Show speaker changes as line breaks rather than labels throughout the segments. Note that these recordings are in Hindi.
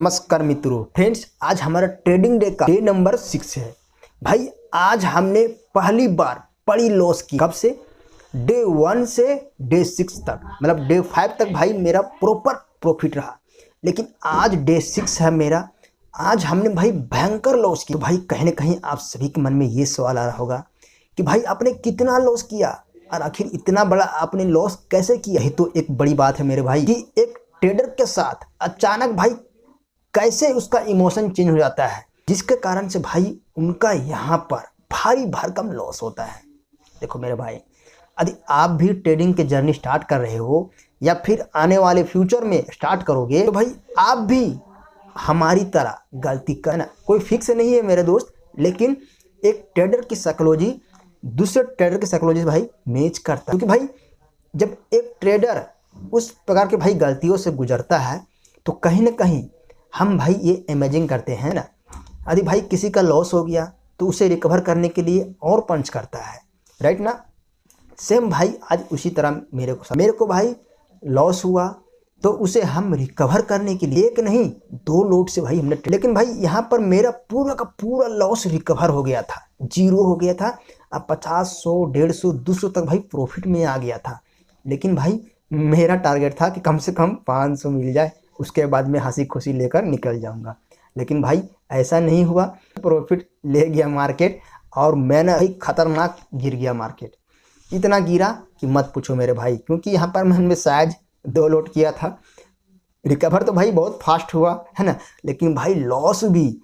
नमस्कार मित्रों फ्रेंड्स, आज हमारा ट्रेडिंग डे का डे नंबर 6 है। भाई आज हमने पहली बार बड़ी लॉस की। कब से? डे 1 से डे 6 तक, मतलब डे 5 तक भाई मेरा प्रॉपर प्रॉफिट रहा। लेकिन आज डे 6 है मेरा। आज हमने भाई भयंकर लॉस की। तो भाई कहीं ना कहीं आप सभी के मन में ये सवाल आ रहा होगा कि भाई आपने कितना लॉस किया और आखिर इतना बड़ा आपने लॉस कैसे किया। यही तो एक बड़ी बात है मेरे भाई कि एक ट्रेडर के साथ अचानक भाई कैसे उसका इमोशन चेंज हो जाता है, जिसके कारण से भाई उनका यहाँ पर भारी भरकम लॉस होता है। देखो मेरे भाई, यदि आप भी ट्रेडिंग के जर्नी स्टार्ट कर रहे हो या फिर आने वाले फ्यूचर में स्टार्ट करोगे, तो भाई आप भी हमारी तरह गलती करना। कोई फिक्स नहीं है मेरे दोस्त, लेकिन एक ट्रेडर की साइकोलॉजी दूसरे ट्रेडर की साइकोलॉजी से भाई मैच करता है। क्योंकि भाई जब एक ट्रेडर उस प्रकार के भाई गलतियों से गुजरता है तो कहीं ना कहीं हम भाई ये इमेजिन करते हैं ना, यदि भाई किसी का लॉस हो गया तो उसे रिकवर करने के लिए और पंच करता है, राइट ना। सेम भाई आज उसी तरह मेरे को भाई लॉस हुआ तो उसे हम रिकवर करने के लिए एक नहीं 2 लोड से भाई हमने, लेकिन भाई यहाँ पर मेरा पूरा का पूरा लॉस रिकवर हो गया था, 0 हो गया था। अब 50, 100, 150, 200 तक भाई प्रॉफिट में आ गया था। लेकिन भाई मेरा टारगेट था कि कम से कम 500 मिल जाए, उसके बाद मैं हंसी खुशी लेकर निकल जाऊंगा। लेकिन भाई ऐसा नहीं हुआ, प्रॉफिट ले गया मार्केट और मैंने भाई खतरनाक गिर गया मार्केट। इतना गिरा कि मत पूछो मेरे भाई, क्योंकि यहाँ पर मैंने शायद 2 लोड किया था। रिकवर तो भाई बहुत फास्ट हुआ है ना, लेकिन भाई लॉस भी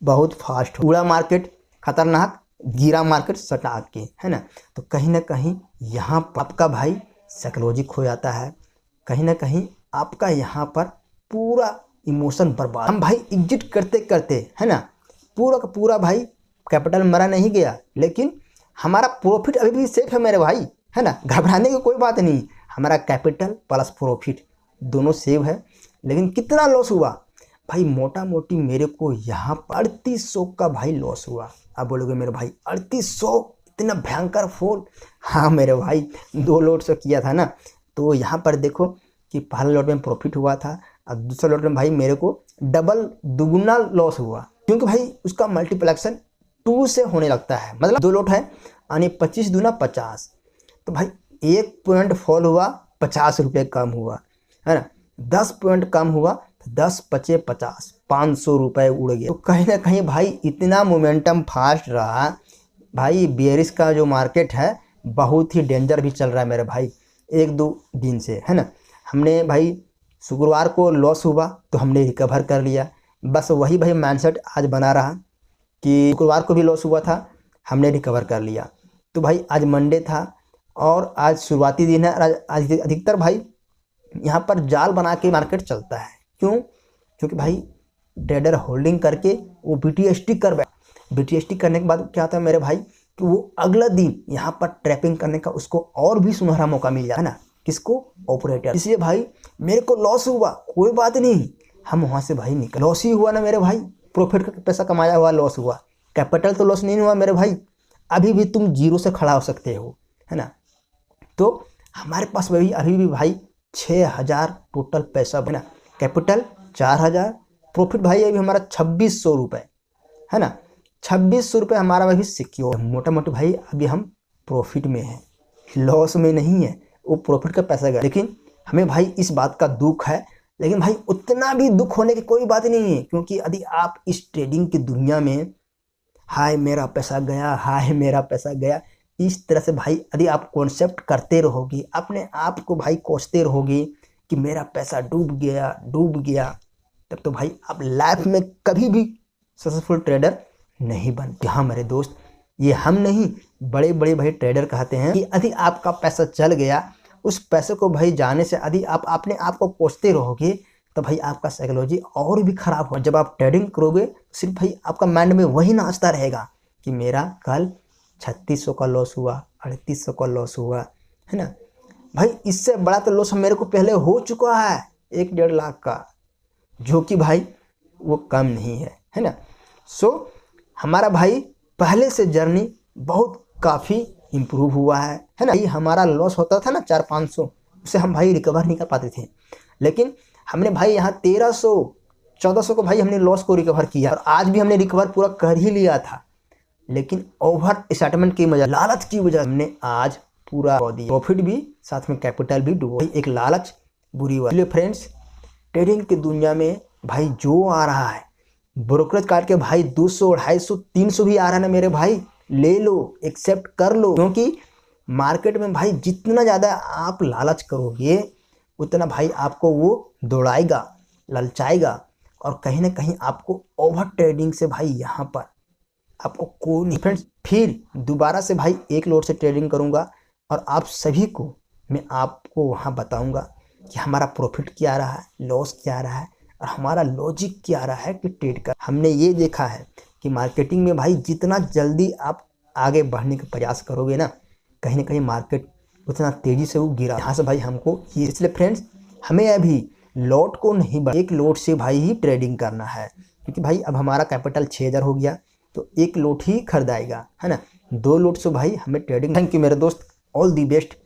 बहुत फास्ट उड़ा मार्केट, खतरनाक गिरा मार्केट सटा के, है ना। तो कहीं ना कहीं यहाँ आपका भाई साइकोलॉजी खो जाता है, कहीं ना कहीं आपका यहाँ पर पूरा इमोशन बर्बाद। हम भाई एग्जिट करते करते, है ना, पूरा का पूरा भाई कैपिटल मरा नहीं गया, लेकिन हमारा प्रॉफिट अभी भी सेफ है मेरे भाई, है ना। घबराने की कोई बात नहीं, हमारा कैपिटल प्लस प्रॉफिट दोनों सेव है। लेकिन कितना लॉस हुआ भाई, मोटा मोटी मेरे को यहाँ पर 3800 का भाई लॉस हुआ। आप बोलोगे मेरे भाई 3800 इतना भयंकर फॉल? हाँ मेरे भाई 2 लोड से किया था ना, तो यहाँ पर देखो कि पहले लॉट में प्रॉफिट हुआ था और दूसरे लॉट में भाई मेरे को डबल दुगुना लॉस हुआ, क्योंकि भाई उसका मल्टीप्लेक्शन 2 से होने लगता है। मतलब 2 लॉट है यानी 25 दूना 50, तो भाई 1 पॉइंट फॉल हुआ, 50 रुपये कम हुआ, है ना। 10 पॉइंट कम हुआ तो 10 पचे 50, 500 रुपये उड़ गए। तो कहीं ना कहीं भाई इतना मोमेंटम फास्ट रहा भाई। बेयरिश का जो मार्केट है बहुत ही डेंजर भी चल रहा है मेरे भाई 1-2 दिन से, है ना। हमने भाई शुक्रवार को लॉस हुआ तो हमने रिकवर कर लिया। बस वही भाई माइंडसेट आज बना रहा कि शुक्रवार को भी लॉस हुआ था, हमने रिकवर कर लिया। तो भाई आज मंडे था और आज शुरुआती दिन है। आज अधिकतर भाई यहाँ पर जाल बना के मार्केट चलता है। क्यों? क्योंकि भाई ट्रेडर होल्डिंग करके वो बीटीएसटी कर बैठे। बीटीएसटी करने के बाद क्या होता है मेरे भाई कि वो अगला दिन यहाँ पर ट्रैपिंग करने का उसको और भी सुनहरा मौका मिल जाता है ना। किसको? ऑपरेटर। इसलिए भाई मेरे को लॉस हुआ, कोई बात नहीं, हम वहाँ से भाई निकल। लॉस ही हुआ ना मेरे भाई, प्रॉफिट का पैसा कमाया हुआ लॉस हुआ, कैपिटल तो लॉस नहीं हुआ मेरे भाई। अभी भी तुम 0 से खड़ा हो सकते हो, है ना। तो हमारे पास भाई अभी भी भाई 6000 टोटल पैसा बना, कैपिटल 4000, प्रॉफिट भाई अभी हमारा 2600 रुपये, है ना। 2600 रुपये हमारा भाई सिक्योर। मोटा मोटी भाई अभी हम प्रॉफिट में हैं, लॉस में नहीं है। वो प्रॉफिट का पैसा गया, लेकिन हमें भाई इस बात का दुख है। लेकिन भाई उतना भी दुख होने की कोई बात नहीं है, क्योंकि यदि आप इस ट्रेडिंग की दुनिया में हाय मेरा पैसा गया, हाय मेरा पैसा गया, इस तरह से भाई यदि आप कॉन्सेप्ट करते रहोगे, अपने आप को भाई कोसते रहोगे कि मेरा पैसा डूब गया, तब तो भाई आप लाइफ में कभी भी सक्सेसफुल ट्रेडर नहीं बनते। हाँ मेरे दोस्त, ये हम नहीं, बड़े बड़े भाई ट्रेडर कहते हैं कि यदि आपका पैसा चल गया, उस पैसे को भाई जाने से यदि आप अपने आप को कोसते रहोगे तो भाई आपका साइकोलॉजी और भी खराब हो। जब आप ट्रेडिंग करोगे सिर्फ भाई आपका माइंड में वही नाचता रहेगा कि मेरा कल 3600 का लॉस हुआ, 3800 का लॉस हुआ, है ना। भाई इससे बड़ा तो लॉस मेरे को पहले हो चुका है 1-1.5 लाख का, जो कि भाई वो कम नहीं है ना। सो हमारा भाई पहले से जर्नी बहुत काफ़ी इम्प्रूव हुआ है ना। ये हमारा लॉस होता था ना 400-500, उससे हम भाई रिकवर नहीं कर पाते थे, लेकिन हमने भाई यहाँ 1300, 1400 को भाई हमने लॉस को रिकवर किया और आज भी हमने रिकवर पूरा कर ही लिया था, लेकिन ओवर एक्साइटमेंट की वजह, लालच की वजह हमने आज पूरा प्रॉफिट भी साथ में कैपिटल भी डूबो। एक लालच बुरी बात। इसलिए फ्रेंड्स, ट्रेडिंग की दुनिया में भाई जो आ रहा है ब्रोकरेज काट के भाई 200, 250, 300 भी आ रहा है ना मेरे भाई, ले लो, एक्सेप्ट कर लो, क्योंकि मार्केट में भाई जितना ज़्यादा आप लालच करोगे उतना भाई आपको वो दौड़ाएगा, ललचाएगा और कहीं ना कहीं आपको ओवर ट्रेडिंग से भाई यहाँ पर आपको कोई नहीं। फ्रेंड्स, फिर दोबारा से भाई एक लोट से ट्रेडिंग करूँगा और आप सभी को मैं आपको वहाँ बताऊँगा कि हमारा प्रॉफिट क्या रहा है, लॉस क्या रहा है और हमारा लॉजिक क्या रहा है कि ट्रेड का। हमने ये देखा है कि मार्केटिंग में भाई जितना जल्दी आप आगे बढ़ने का प्रयास करोगे ना, कहीं ना कहीं मार्केट उतना तेज़ी से वो गिरा। यहाँ से भाई हमको ये, इसलिए फ्रेंड्स हमें अभी लॉट को नहीं, एक लोट से भाई ही ट्रेडिंग करना है, क्योंकि भाई अब हमारा कैपिटल 6000 हो गया तो एक लोट ही खरीदाएगा, है ना। 2 लोट से भाई हमें ट्रेडिंग। थैंक यू मेरे दोस्त, ऑल दी बेस्ट।